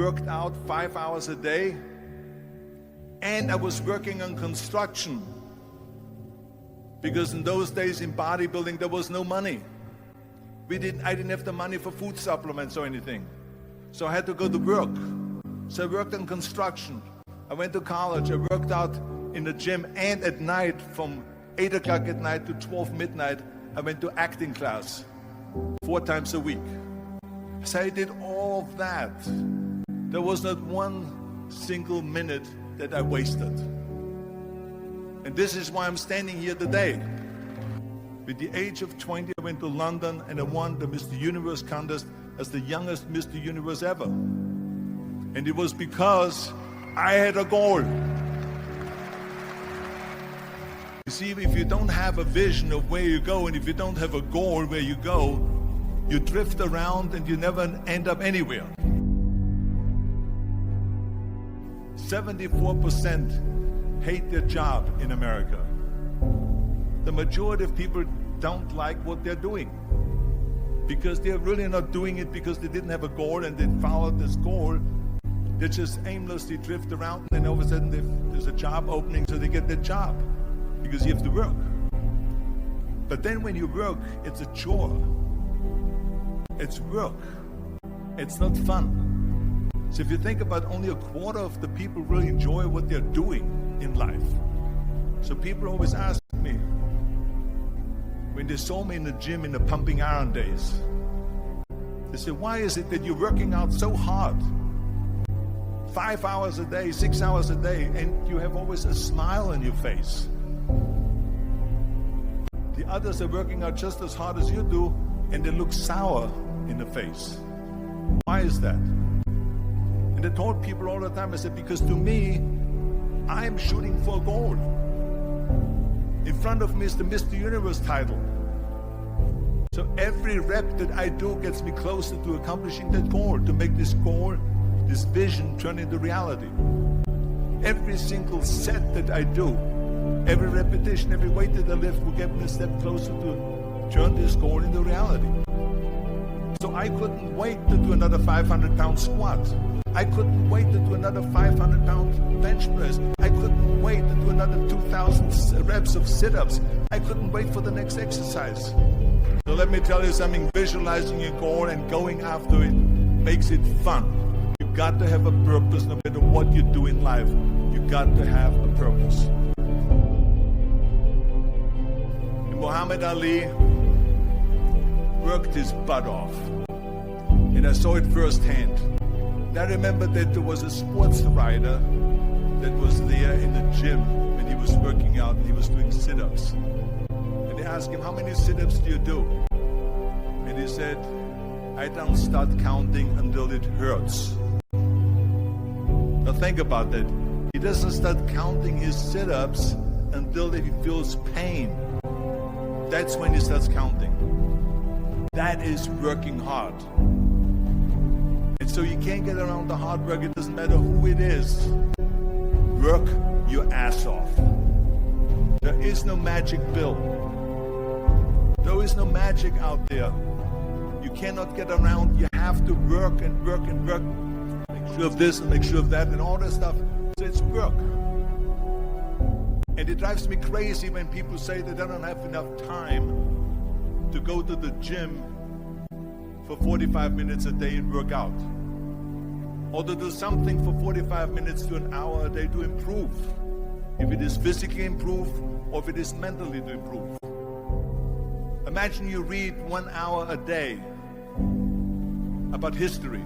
worked out 5 hours a day, and I was working on construction. Because in those days in bodybuilding, there was no money. I didn't have the money for food supplements or anything. So I had to go to work. So I worked on construction. I went to college. I worked out in the gym, and at night from 8 o'clock at night to 12 midnight, I went to acting class 4 times a week. So I did all of that. There was not one single minute that I wasted. And this is why I'm standing here today. With the age of 20, I went to London and I won the Mr. Universe contest as the youngest Mr. Universe ever. And it was because I had a goal. You see, if you don't have a vision of where you go, and if you don't have a goal where you go, you drift around and you never end up anywhere. 74% hate their job in America. The majority of people don't like what they're doing because they're really not doing it because they didn't have a goal and they followed this goal. They just aimlessly drift around, and then all of a sudden there's a job opening, so they get their job because you have to work. But then when you work, it's a chore. It's work. It's not fun. So if you think about, only a quarter of the people really enjoy what they're doing in life. So people always ask me, when they saw me in the gym in the pumping iron days, they say, why is it that you're working out so hard? 5 hours a day, 6 hours a day, and you have always a smile on your face. The others are working out just as hard as you do, and they look sour in the face. Why is that? And I told people all the time, I said, because to me, I'm shooting for a goal. In front of me is the Mr. Universe title. So every rep that I do gets me closer to accomplishing that goal, to make this goal, this vision turn into reality. Every single set that I do, every repetition, every weight that I lift will get me a step closer to turn this goal into reality. So I couldn't wait to do another 500-pound squat. I couldn't wait to do another 500-pound bench press. I couldn't wait to do another 2,000 reps of sit-ups. I couldn't wait for the next exercise. So let me tell you something, visualizing your goal and going after it makes it fun. You've got to have a purpose no matter what you do in life. You've got to have a purpose. Muhammad Ali worked his butt off, and I saw it firsthand. And I remember that there was a sports writer that was there in the gym when he was working out and he was doing sit-ups. And they asked him, how many sit-ups do you do? And he said, I don't start counting until it hurts. Now think about that. He doesn't start counting his sit-ups until he feels pain. That's when he starts counting. That is working hard. And so you can't get around the hard work. It doesn't matter who it is. Work your ass off. There is no magic pill. There is no magic out there. You cannot get around. You have to work and work and work. Make sure of this and make sure of that and all that stuff. So it's work. And it drives me crazy when people say that they don't have enough time to go to the gym for 45 minutes a day and work out. Or to do something for 45 minutes to an hour a day to improve. If it is physically improve or if it is mentally to improve. Imagine you read 1 hour a day about history.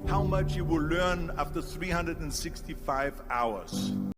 How much you will learn after 365 hours.